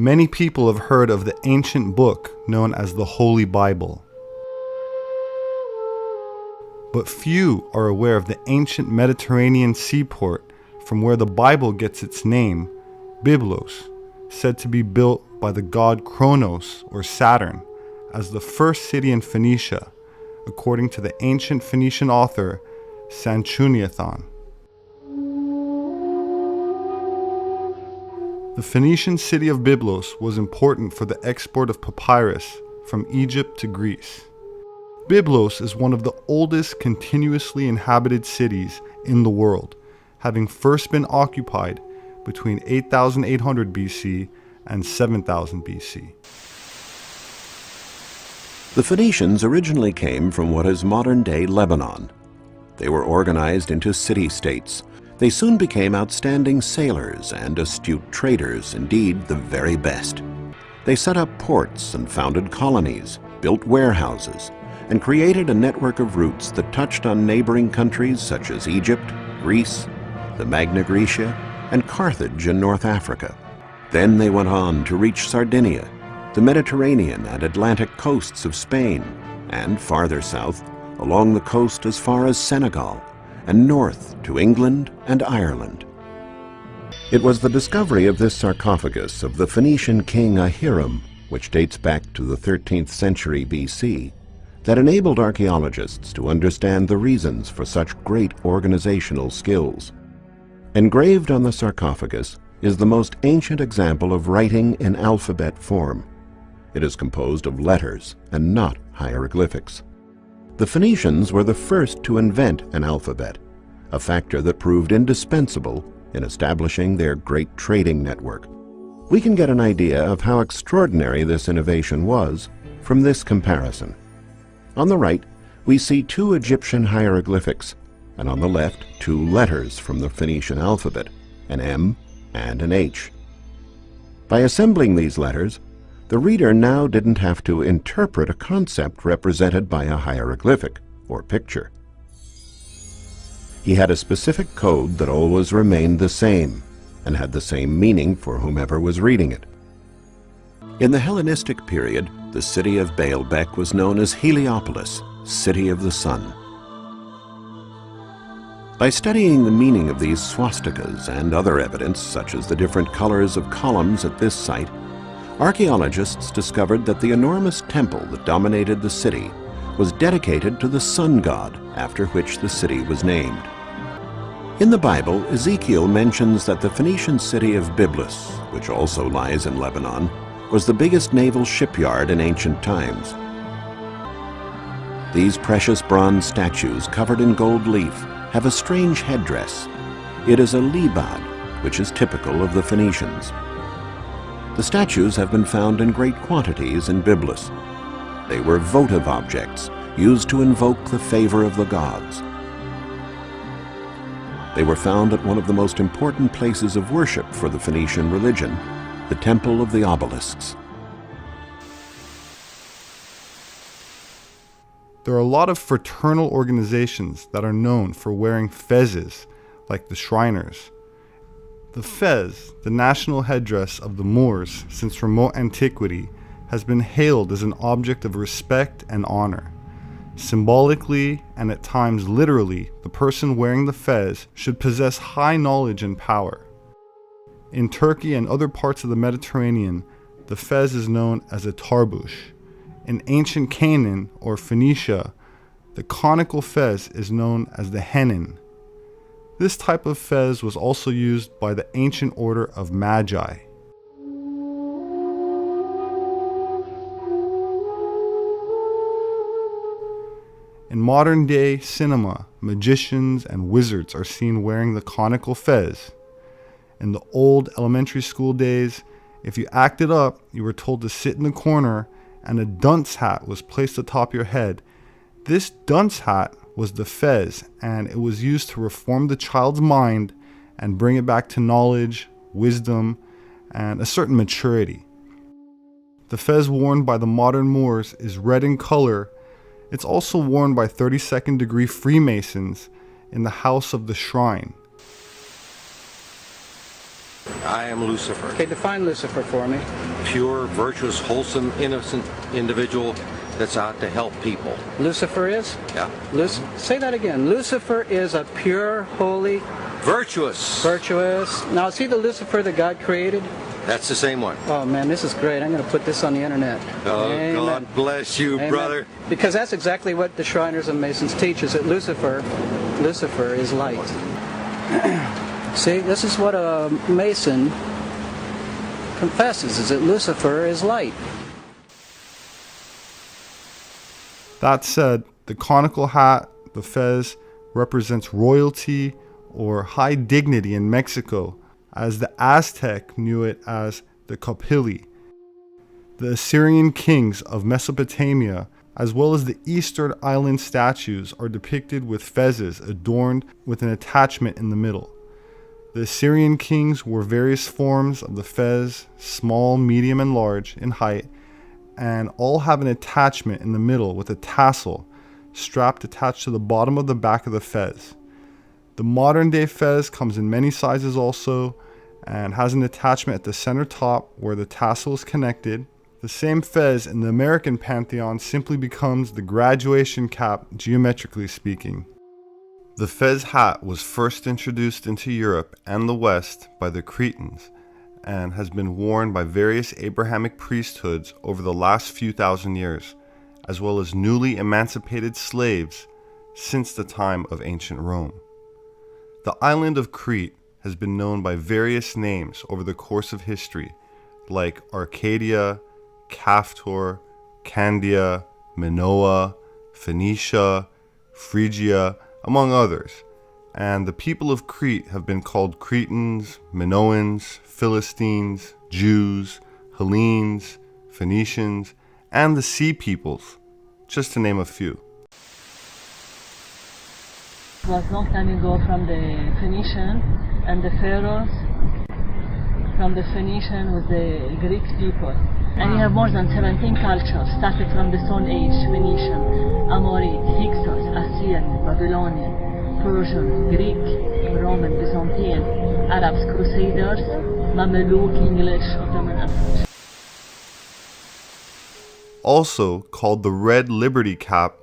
Many people have heard of the ancient book known as the Holy Bible. But few are aware of the ancient Mediterranean seaport from where the Bible gets its name, Byblos, said to be built by the god Chrono-s or Saturn as the first city in Phoenicia, according to the ancient Phoenician author Sanchuniathon. The Phoenician city of Byblos was important for the export of papyrus from Egypt to Greece. Byblos is one of the oldest continuously inhabited cities in the world, having first been occupied between 8800 BC and 7000 BC. The Phoenicians originally came from what is modern-day Lebanon. They were organized into city-states. They soon became outstanding sailors and astute traders, indeed the very best. They set up ports and founded colonies, built warehouses, and created a network of routes that touched on neighboring countries such as Egypt, Greece, the Magna Graecia, and Carthage in North Africa. Then they went on to reach Sardinia, the Mediterranean and Atlantic coasts of Spain, and farther south, along the coast as far as Senegal, and north to England and Ireland. It was the discovery of this sarcophagus of the Phoenician king Ahiram, which dates back to the 13th century BC, that enabled archaeologists to understand the reasons for such great organizational skills. Engraved on the sarcophagus is the most ancient example of writing in alphabet form. It is composed of letters and not hieroglyphics. The Phoenicians were the first to invent an alphabet, a factor that proved indispensable in establishing their great trading network. We can get an idea of how extraordinary this innovation was from this comparison. On the right, we see two Egyptian hieroglyphics, and on the left, two letters from the Phoenician alphabet, an M and an H. By assembling these letters, the reader now didn't have to interpret a concept represented by a hieroglyphic or picture. He had a specific code that always remained the same and had the same meaning for whomever was reading it. In the Hellenistic period, the city of Baalbek was known as Heliopolis, City of the Sun. By studying the meaning of these swastikas and other evidence, such as the different colors of columns at this site, archaeologists discovered that the enormous temple that dominated the city was dedicated to the sun god, after which the city was named. In the Bible, Ezekiel mentions that the Phoenician city of Byblos, which also lies in Lebanon, was the biggest naval shipyard in ancient times. These precious bronze statues covered in gold leaf have a strange headdress. It is a libad, which is typical of the Phoenicians. The statues have been found in great quantities in Byblos. They were votive objects used to invoke the favor of the gods. They were found at one of the most important places of worship for the Phoenician religion, the Temple of the Obelisks. There are a lot of fraternal organizations that are known for wearing fezzes, like the Shriners. The fez, the national headdress of the Moors since remote antiquity, has been hailed as an object of respect and honor. Symbolically, and at times literally, the person wearing the fez should possess high knowledge and power. In Turkey and other parts of the Mediterranean, the fez is known as a tarbush. In ancient Canaan or Phoenicia, the conical fez is known as the henin. This type of fez was also used by the ancient order of Magi. In modern-day cinema, magicians and wizards are seen wearing the conical fez. In the old elementary school days, if you acted up, you were told to sit in the corner and a dunce hat was placed atop your head. This dunce hat was the fez, and it was used to reform the child's mind and bring it back to knowledge, wisdom, and a certain maturity. The fez worn by the modern Moors is red in color. It's also worn by 32nd degree Freemasons in the House of the Shrine. I am Lucifer. Okay, define Lucifer for me. pure, virtuous, wholesome, innocent individual that's out to help people. Lucifer is? Yeah. Say that again. Lucifer is a pure, holy, Virtuous. virtuous. Now, is he the Lucifer that God created? That's the same one. Oh, man, this is great. I'm going to put this on the internet. Oh, Amen. God bless you, Amen. brother. Because that's exactly what the Shriners and Masons teach, is that Lucifer is light. See, this is what a Mason confesses, is that Lucifer is light. That said, the conical hat, the fez, represents royalty or high dignity in Mexico, as the Aztec knew it as the Copili. The Assyrian kings of Mesopotamia, as well as the Eastern island statues, are depicted with fezes adorned with an attachment in the middle. The Assyrian kings wore various forms of the fez, small, medium, and large in height, and all have an attachment in the middle with a tassel strapped attached to the bottom of the back of the fez. The modern day fez comes in many sizes also, and has an attachment at the center top where the tassel is connected. The same fez in the American pantheon simply becomes the graduation cap, geometrically speaking. The fez hat was first introduced into Europe and the West by the Cretans, and has been worn by various Abrahamic priesthoods over the last few thousand years, as well as newly emancipated slaves since the time of ancient Rome. The island of Crete has been known by various names over the course of history, like Arcadia, Caftor, Candia, Minoa, Phoenicia, Phrygia, among others, and the people of Crete have been called Cretans, Minoans, Philistines, Jews, Hellenes, Phoenicians, and the Sea Peoples, just to name a few. It was long time ago from the Phoenician and the Pharaohs, from the Phoenician with the Greek people. And you have more than 17 cultures, started from the Stone Age: Phoenician, Amorite, Hyksos, Assyrian, Babylonian, Persian, Greek, Roman, Byzantine, Arabs, Crusaders, Mameluke, English, Ottoman Empire. Also called the Red Liberty Cap,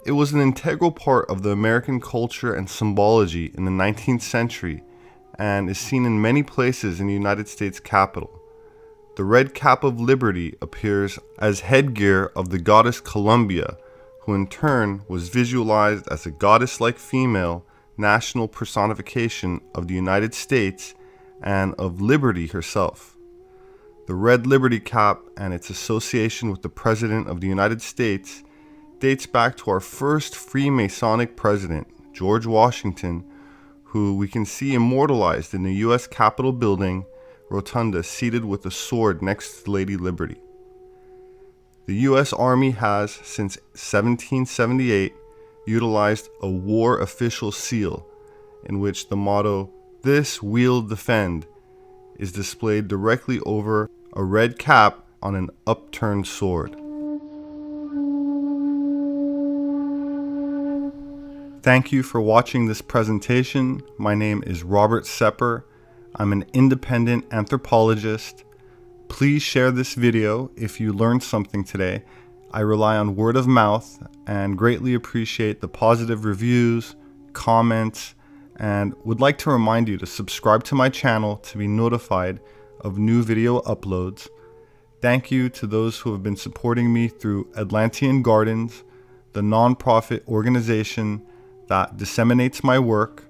it was an integral part of the American culture and symbology in the 19th century and is seen in many places in the United States Capitol. The red cap of liberty appears as headgear of the goddess Columbia, who in turn was visualized as a goddess-like female national personification of the United States and of liberty herself. The red liberty cap and its association with the President of the United States dates back to our first Freemasonic president, George Washington, who we can see immortalized in the U.S. Capitol building rotunda, seated with a sword next to Lady Liberty. The U.S. Army has, since 1778, utilized a war official seal, in which the motto, "This we'll defend," is displayed directly over a red cap on an upturned sword. Thank you for watching this presentation. My name is Robert SEPEHR. I'm an independent anthropologist. Please share this video if you learned something today. I rely on word of mouth and greatly appreciate the positive reviews, comments, and would like to remind you to subscribe to my channel to be notified of new video uploads. Thank you to those who have been supporting me through Atlantean Gardens, the nonprofit organization that disseminates my work.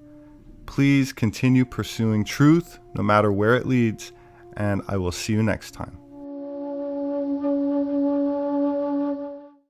Please continue pursuing truth no matter where it leads, and I will see you next time.